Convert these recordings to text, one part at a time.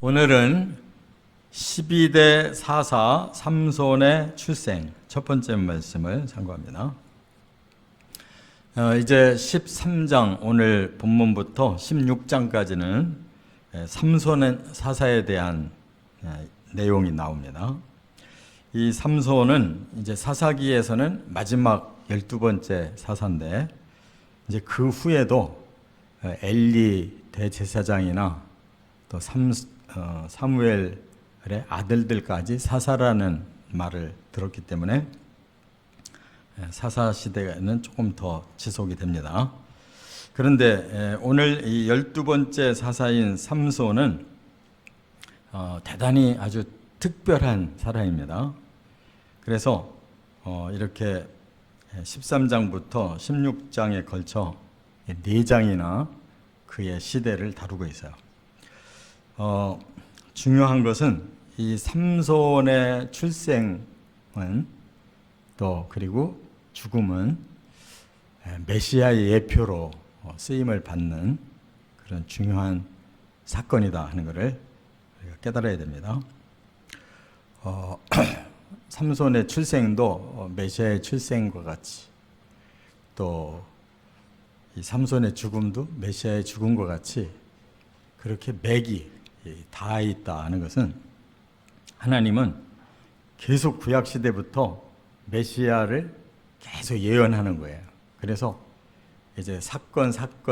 오늘은 12대 사사 삼손의 출생 첫 번째 말씀을 참고합니다. 이제 13장 오늘 본문부터 16장까지는 삼손의 사사에 대한 내용이 나옵니다. 이 삼손은 이제 사사기에서는 마지막 12번째 사사인데 이제 그 후에도 엘리 대제사장이나 또 사무엘의 아들들까지 사사라는 말을 들었기 때문에 사사 시대는 조금 더 지속이 됩니다. 그런데 오늘 이 12번째 사사인 삼손은 대단히 아주 특별한 사람입니다. 그래서 이렇게 13장부터 16장에 걸쳐 4장이나 그의 시대를 다루고 있어요. 중요한 것은 이 삼손의 출생은 또 그리고 죽음은 메시아의 예표로 쓰임을 받는 그런 중요한 사건이다 하는 것을 우리가 깨달아야 됩니다. 삼손의 출생도 메시아의 출생과 같이 또 이 삼손의 죽음도 메시아의 죽음과 같이 그렇게 맥이 다 있다 하는 것은 하나님은 계속 구약 시대부터 메시아를 계속 예언하는 거예요. 그래서 이제 사건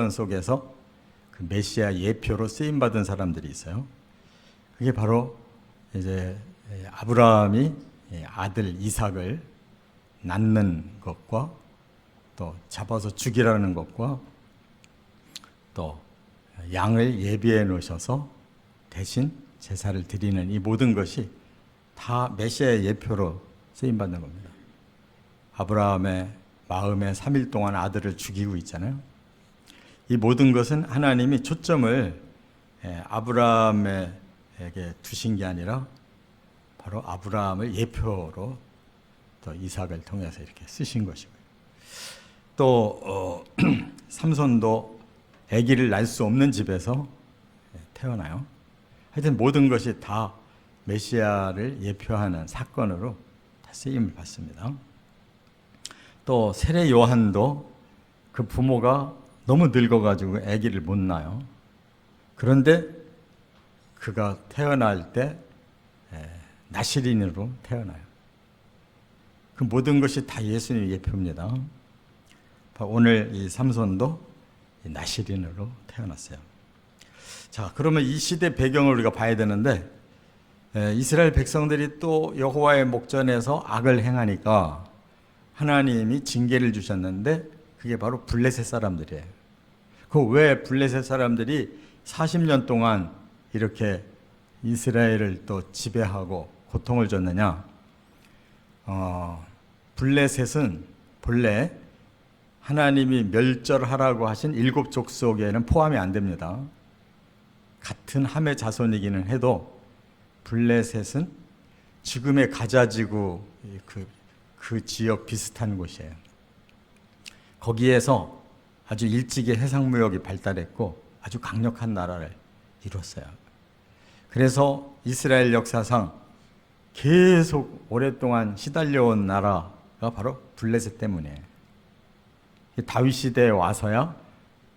속에서 그 메시아 예표로 쓰임 받은 사람들이 있어요. 그게 바로 이제 아브라함이 아들 이삭을 낳는 것과 또 잡아서 죽이라는 것과 또 양을 예비해 놓으셔서 대신 제사를 드리는 이 모든 것이 다 메시아의 예표로 쓰임받는 겁니다. 아브라함의 마음에 3일 동안 아들을 죽이고 있잖아요. 이 모든 것은 하나님이 초점을 아브라함에게 두신 게 아니라 바로 아브라함을 예표로 또 이삭을 통해서 이렇게 쓰신 것이고요. 또 삼손도 아기를 낳을 수 없는 집에서 태어나요. 하여튼 모든 것이 다 메시아를 예표하는 사건으로 다 쓰임을 받습니다. 또 세례 요한도 그 부모가 너무 늙어가지고 아기를 못 낳아요. 그런데 그가 태어날 때 나시린으로 태어나요. 그 모든 것이 다 예수님의 예표입니다. 오늘 이 삼손도 나시린으로 태어났어요. 자, 그러면 이 시대 배경을 우리가 봐야 되는데 이스라엘 백성들이 또 여호와의 목전에서 악을 행하니까 하나님이 징계를 주셨는데 그게 바로 블레셋 사람들이에요. 그 왜 블레셋 사람들이 40년 동안 이렇게 이스라엘을 또 지배하고 고통을 줬느냐? 블레셋은 본래 하나님이 멸절하라고 하신 7 족속에는 포함이 안 됩니다. 같은 함의 자손이기는 해도 블레셋은 지금의 가자지구 그 지역 비슷한 곳이에요. 거기에서 아주 일찍이 해상무역이 발달했고 아주 강력한 나라를 이뤘어요. 그래서 이스라엘 역사상 계속 오랫동안 시달려온 나라가 바로 블레셋 때문이에요. 다윗 시대에 와서야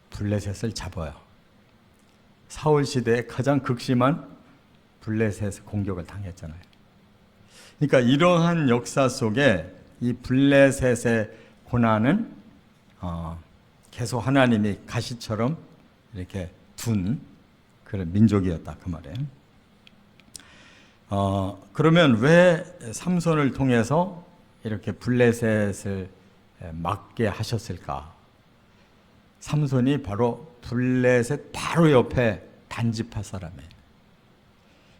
블레셋을 잡아요. 사울 시대에 가장 극심한 블레셋 공격을 당했잖아요. 그러니까 이러한 역사 속에 이 블레셋의 고난은 계속 하나님이 가시처럼 이렇게 둔 그런 민족이었다 그 말이에요. 그러면 왜 삼손을 통해서 이렇게 블레셋을 막게 하셨을까? 삼손이 바로 블레셋 바로 옆에 단지파 사람이에요.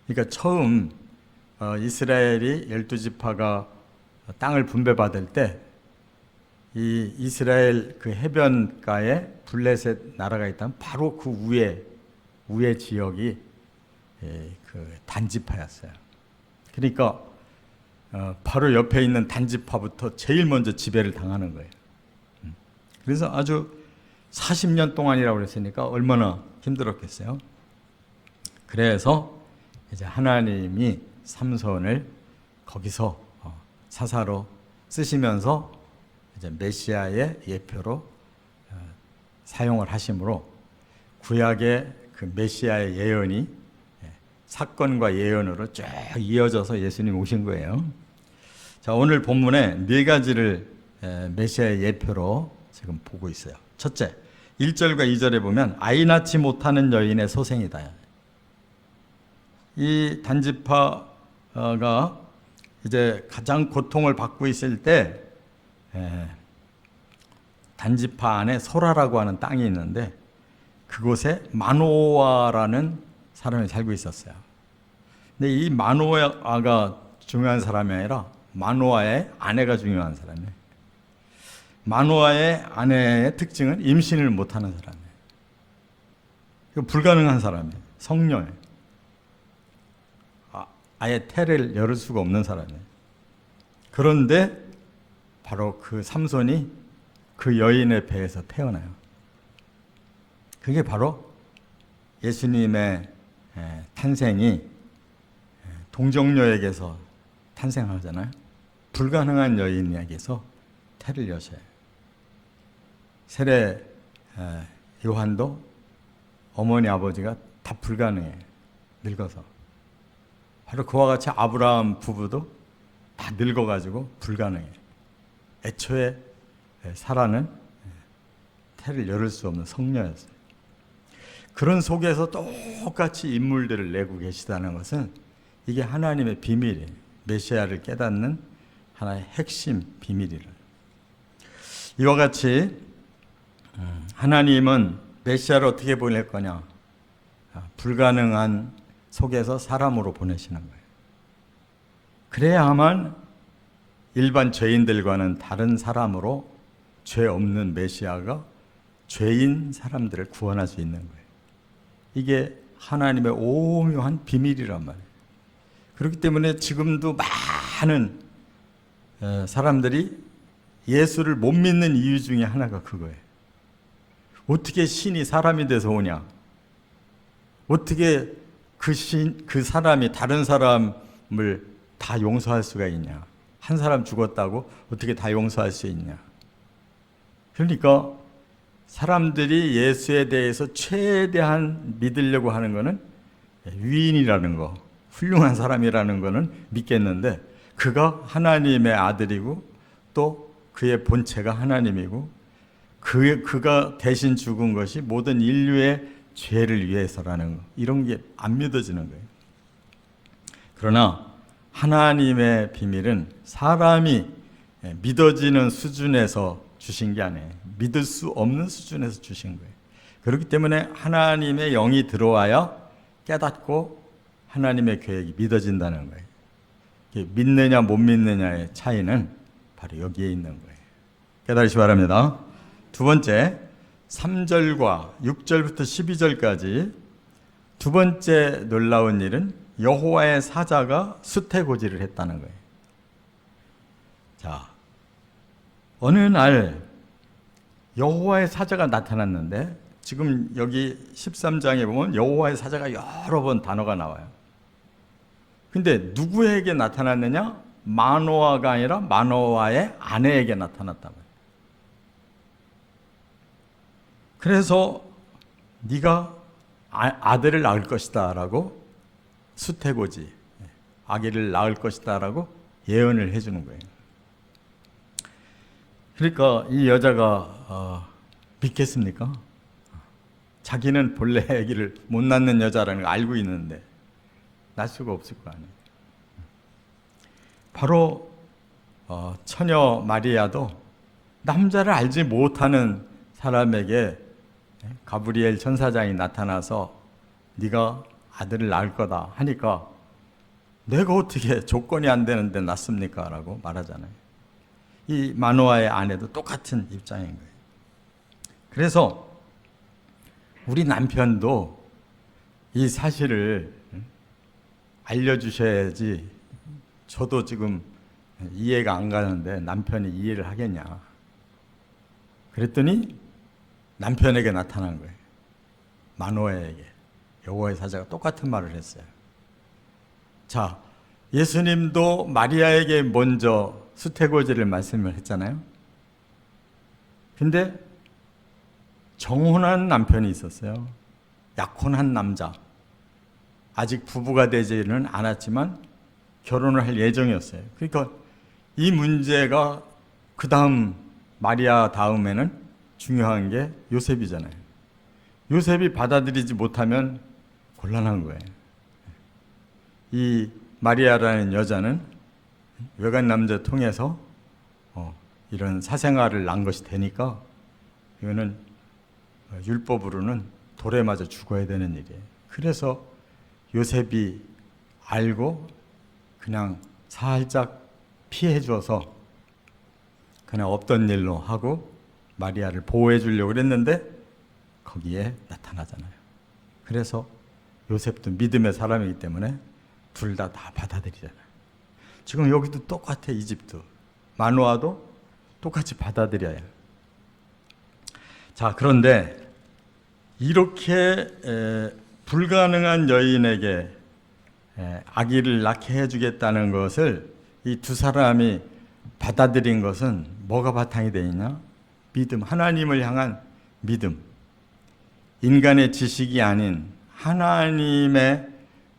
그러니까 처음 이스라엘이 12지파가 땅을 분배받을 때 이 이스라엘 그 해변가에 블레셋 나라가 있다면 바로 그 위에 지역이 그 단지파였어요. 그러니까 바로 옆에 있는 단지파부터 제일 먼저 지배를 당하는 거예요. 그래서 아주 40년 동안이라고 그랬으니까 얼마나 힘들었겠어요. 그래서 이제 하나님이 삼손을 거기서 사사로 쓰시면서 이제 메시아의 예표로 사용을 하심으로 구약의 그 메시아의 예언이 사건과 예언으로 쭉 이어져서 예수님 오신 거예요. 자, 오늘 본문에 네 가지를 메시아의 예표로 지금 보고 있어요. 첫째, 1절과 2절에 보면 아이 낳지 못하는 여인의 소생이다. 이 단지파가 이제 가장 고통을 받고 있을 때 단지파 안에 소라라고 하는 땅이 있는데 그곳에 마노아라는 사람이 살고 있었어요. 근데 이 마노아가 중요한 사람이 아니라 마노아의 아내가 중요한 사람이에요. 마노아의 아내의 특징은 임신을 못하는 사람이에요. 이거 불가능한 사람이에요. 성녀예요. 아예 태를 열을 수가 없는 사람이에요. 그런데 바로 그 삼손이 그 여인의 배에서 태어나요. 그게 바로 예수님의 탄생이 동정녀에게서 탄생하잖아요. 불가능한 여인에게서 태를 여셔요. 세례 요한도 어머니 아버지가 다 불가능해. 늙어서. 바로 그와 같이 아브라함 부부도 다 늙어가지고 불가능해. 애초에 사라는 태를 열을 수 없는 성녀였어요. 그런 속에서 똑같이 인물들을 내고 계시다는 것은 이게 하나님의 비밀이에요. 메시아를 깨닫는 하나의 핵심 비밀이라. 이와 같이 하나님은 메시아를 어떻게 보낼 거냐? 불가능한 속에서 사람으로 보내시는 거예요. 그래야만 일반 죄인들과는 다른 사람으로 죄 없는 메시아가 죄인 사람들을 구원할 수 있는 거예요. 이게 하나님의 오묘한 비밀이란 말이에요. 그렇기 때문에 지금도 많은 사람들이 예수를 못 믿는 이유 중에 하나가 그거예요. 어떻게 신이 사람이 돼서 오냐? 어떻게 그 사람이 다른 사람을 다 용서할 수가 있냐? 한 사람 죽었다고 어떻게 다 용서할 수 있냐? 그러니까 사람들이 예수에 대해서 최대한 믿으려고 하는 거는 위인이라는 거, 훌륭한 사람이라는 거는 믿겠는데 그가 하나님의 아들이고 또 그의 본체가 하나님이고 그가 대신 죽은 것이 모든 인류의 죄를 위해서라는 거, 이런 게 안 믿어지는 거예요. 그러나 하나님의 비밀은 사람이 믿어지는 수준에서 주신 게 아니에요. 믿을 수 없는 수준에서 주신 거예요. 그렇기 때문에 하나님의 영이 들어와야 깨닫고 하나님의 계획이 믿어진다는 거예요. 믿느냐 못 믿느냐의 차이는 바로 여기에 있는 거예요. 깨달으시 바랍니다. 두 번째, 3절과 6절부터 12절까지 두 번째 놀라운 일은 여호와의 사자가 수태고지를 했다는 거예요. 자, 어느 날 여호와의 사자가 나타났는데 지금 여기 13장에 보면 여호와의 사자가 여러 번 단어가 나와요. 근데 누구에게 나타났느냐? 마노아가 아니라 마노아의 아내에게 나타났다고. 그래서 네가 아들을 낳을 것이다 라고 수태고지, 아기를 낳을 것이다 라고 예언을 해주는 거예요. 그러니까 이 여자가 믿겠습니까? 자기는 본래 아기를 못 낳는 여자라는 걸 알고 있는데 낳을 수가 없을 거 아니에요. 바로 처녀 마리아도 남자를 알지 못하는 사람에게 가브리엘 천사장이 나타나서 네가 아들을 낳을 거다 하니까 내가 어떻게 조건이 안 되는데 낳습니까? 라고 말하잖아요. 이 마노아의 아내도 똑같은 입장인 거예요. 그래서 우리 남편도 이 사실을 알려주셔야지. 저도 지금 이해가 안 가는데 남편이 이해를 하겠냐. 그랬더니 남편에게 나타난 거예요. 마노아에게 여호와의 사자가 똑같은 말을 했어요. 자, 예수님도 마리아에게 먼저 수태고지를 말씀을 했잖아요. 근데 정혼한 남편이 있었어요. 약혼한 남자. 아직 부부가 되지는 않았지만 결혼을 할 예정이었어요. 그러니까 이 문제가 그 다음 마리아 다음에는 중요한 게 요셉이잖아요. 요셉이 받아들이지 못하면 곤란한 거예요. 이 마리아라는 여자는 외간 남자 통해서 이런 사생아를 낳은 것이 되니까 이거는 율법으로는 돌에 맞아 죽어야 되는 일이에요. 그래서 요셉이 알고 그냥 살짝 피해 줘서 그냥 없던 일로 하고 마리아를 보호해 주려고 그랬는데 거기에 나타나잖아요. 그래서 요셉도 믿음의 사람이기 때문에 둘 다 받아들이잖아요. 지금 여기도 똑같아. 이집트 마노아도 똑같이 받아들여야 해요. 자, 그런데 이렇게 불가능한 여인에게 아기를 낳게 해주겠다는 것을 이 두 사람이 받아들인 것은 뭐가 바탕이 되어 있냐? 믿음, 하나님을 향한 믿음. 인간의 지식이 아닌 하나님의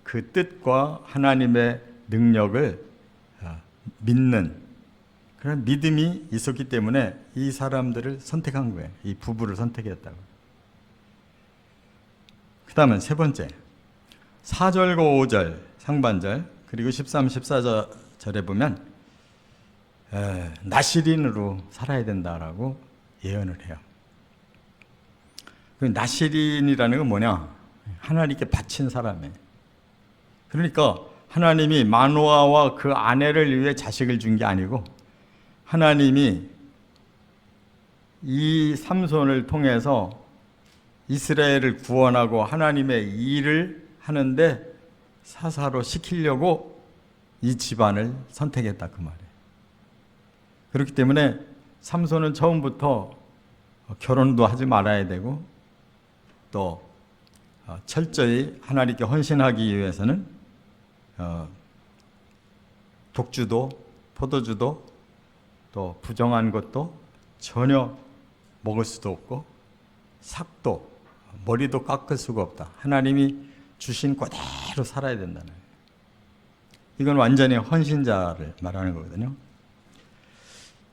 그 뜻과 하나님의 능력을 믿는 그런 믿음이 있었기 때문에 이 사람들을 선택한 거예요. 이 부부를 선택했다고. 그 다음은 세 번째, 4절과 5절 상반절 그리고 13, 14절에 보면 나시린으로 살아야 된다라고 예언을 해요. 그 나시린이라는 건 뭐냐? 하나님께 바친 사람이에요. 그러니까 하나님이 마노아와 그 아내를 위해 자식을 준 게 아니고 하나님이 이 삼손을 통해서 이스라엘을 구원하고 하나님의 일을 하는데 사사로 시키려고 이 집안을 선택했다 그 말이에요. 그렇기 때문에 삼손은 처음부터 결혼도 하지 말아야 되고 또 철저히 하나님께 헌신하기 위해서는 독주도 포도주도 또 부정한 것도 전혀 먹을 수도 없고 삭도 머리도 깎을 수가 없다. 하나님이 주신 그대로 살아야 된다는 거예요. 이건 완전히 헌신자를 말하는 거거든요.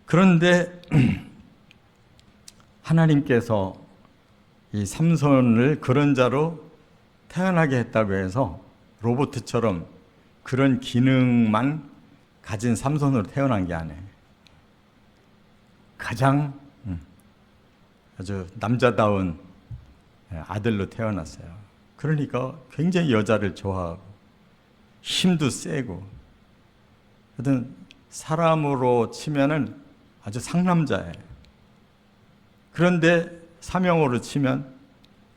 그런데 하나님께서 이 삼손을 그런 자로 태어나게 했다고 해서 로봇처럼 그런 기능만 가진 삼손으로 태어난 게 아니에요. 가장 아주 남자다운 아들로 태어났어요. 그러니까 굉장히 여자를 좋아하고 힘도 세고 하여튼 사람으로 치면은 아주 상남자예요. 그런데 사명으로 치면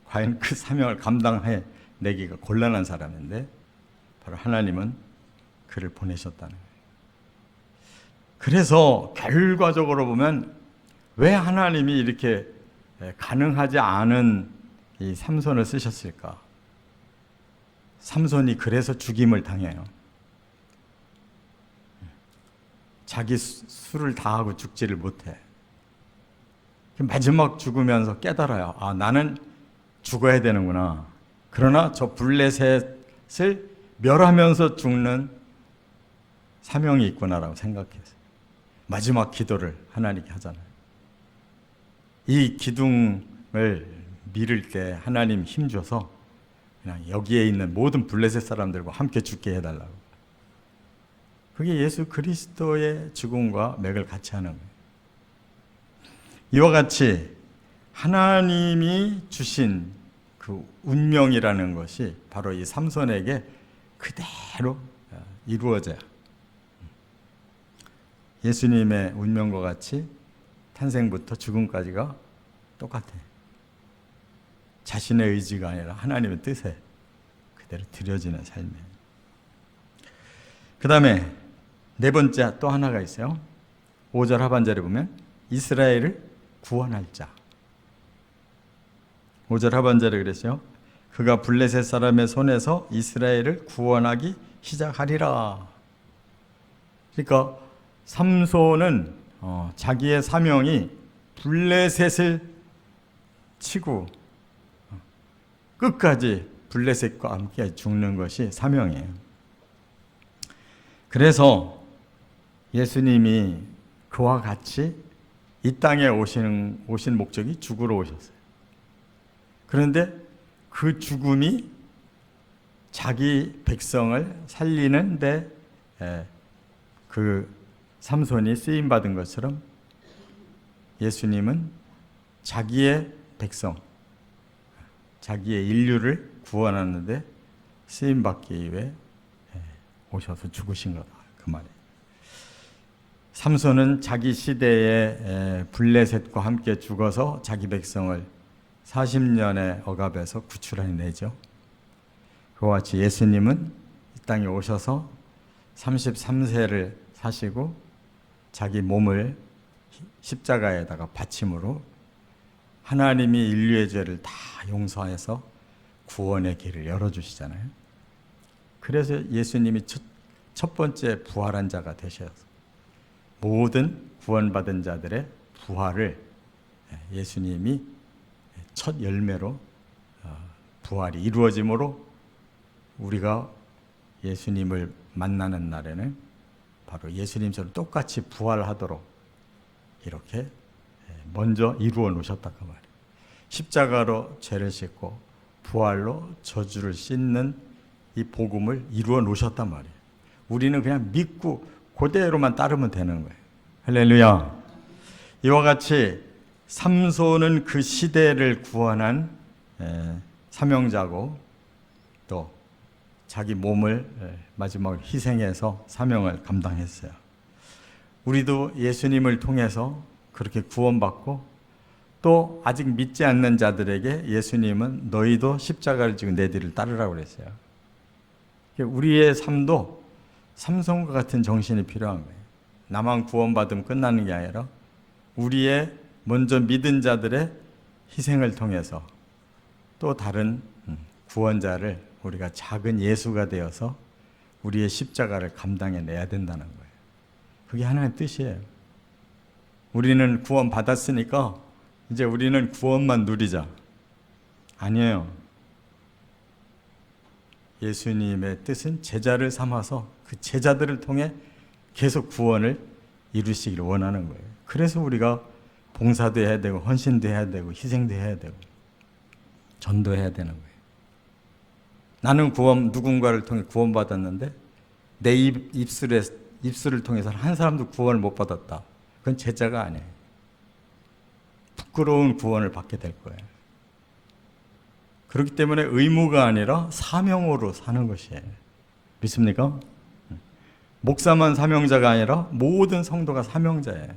과연 그 사명을 감당해 내기가 곤란한 사람인데 바로 하나님은 그를 보내셨다는 거예요. 그래서 결과적으로 보면 왜 하나님이 이렇게 가능하지 않은 이 삼손을 쓰셨을까? 삼손이 그래서 죽임을 당해요. 자기 수를 다하고 죽지를 못해. 마지막 죽으면서 깨달아요. 아, 나는 죽어야 되는구나. 그러나 저 블레셋을 멸하면서 죽는 사명이 있구나라고 생각해서 마지막 기도를 하나님께 하잖아요. 이 기둥을 밀을 때 하나님 힘줘서 그냥 여기에 있는 모든 블레셋 사람들과 함께 죽게 해달라고. 그게 예수 그리스도의 죽음과 맥을 같이 하는 거예요. 이와 같이 하나님이 주신 그 운명이라는 것이 바로 이 삼손에게 그대로 이루어져요. 예수님의 운명과 같이 탄생부터 죽음까지가 똑같아요. 자신의 의지가 아니라 하나님의 뜻에 그대로 드려지는 삶이에요. 그 다음에 네 번째 또 하나가 있어요. 5절 하반절에 보면 이스라엘을 구원할 자. 5절 하반절에 그랬어요. 그가 블레셋 사람의 손에서 이스라엘을 구원하기 시작하리라. 그러니까 삼손은 자기의 사명이 블레셋을 치고 끝까지 블레셋과 함께 죽는 것이 사명이에요. 그래서 예수님이 그와 같이 이 땅에 오신 목적이 죽으러 오셨어요. 그런데 그 죽음이 자기 백성을 살리는데 그 삼손이 쓰임받은 것처럼 예수님은 자기의 백성, 자기의 인류를 구원하는데 쓰임받기 위해 오셔서 죽으신 거다. 그 말이에요. 삼손은 자기 시대에 블레셋과 함께 죽어서 자기 백성을 40년의 억압에서 구출해내죠. 그와 같이 예수님은 이 땅에 오셔서 33세를 사시고 자기 몸을 십자가에다가 바침으로 하나님이 인류의 죄를 다 용서해서 구원의 길을 열어주시잖아요. 그래서 예수님이 첫 번째 부활한 자가 되셔서 모든 구원받은 자들의 부활을 예수님이 첫 열매로 부활이 이루어짐으로 우리가 예수님을 만나는 날에는 바로 예수님처럼 똑같이 부활하도록 이렇게 먼저 이루어 놓으셨다 그 말이에요. 십자가로 죄를 씻고 부활로 저주를 씻는 이 복음을 이루어 놓으셨단 말이에요. 우리는 그냥 믿고 그대로만 따르면 되는 거예요. 할렐루야. 이와 같이 삼손은 그 시대를 구원한 사명자고 또 자기 몸을 마지막으로 희생해서 사명을 감당했어요. 우리도 예수님을 통해서 그렇게 구원받고 또 아직 믿지 않는 자들에게 예수님은 너희도 십자가를 지고 내 뒤를 따르라고 그랬어요. 우리의 삶도 삼손과 같은 정신이 필요한 거예요. 나만 구원받으면 끝나는 게 아니라 우리의 먼저 믿은 자들의 희생을 통해서 또 다른 구원자를 우리가 작은 예수가 되어서 우리의 십자가를 감당해내야 된다는 거예요. 그게 하나님의 뜻이에요. 우리는 구원 받았으니까 이제 우리는 구원만 누리자. 아니에요. 예수님의 뜻은 제자를 삼아서 그 제자들을 통해 계속 구원을 이루시기를 원하는 거예요. 그래서 우리가 봉사도 해야 되고 헌신도 해야 되고 희생도 해야 되고 전도해야 되는 거예요. 나는 누군가를 통해 구원받았는데 내 입술을 통해서는 한 사람도 구원을 못 받았다. 그건 제자가 아니에요. 부끄러운 구원을 받게 될 거예요. 그렇기 때문에 의무가 아니라 사명으로 사는 것이에요. 믿습니까? 목사만 사명자가 아니라 모든 성도가 사명자예요.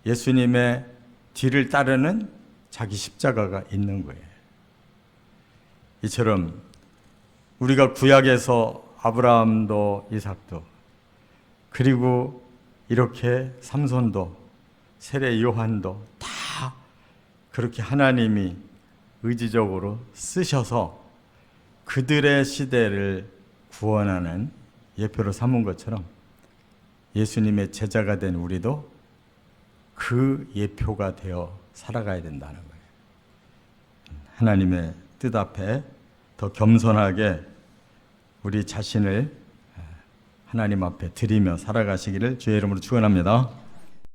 예수님의 뒤를 따르는 자기 십자가가 있는 거예요. 이처럼 우리가 구약에서 아브라함도 이삭도 그리고 이렇게 삼손도 세례 요한도 다 그렇게 하나님이 의지적으로 쓰셔서 그들의 시대를 구원하는 예표로 삼은 것처럼 예수님의 제자가 된 우리도 그 예표가 되어 살아가야 된다는 거예요. 하나님의 뜻 앞에 더 겸손하게 우리 자신을 하나님 앞에 드리며 살아가시기를 주의 이름으로 축원합니다.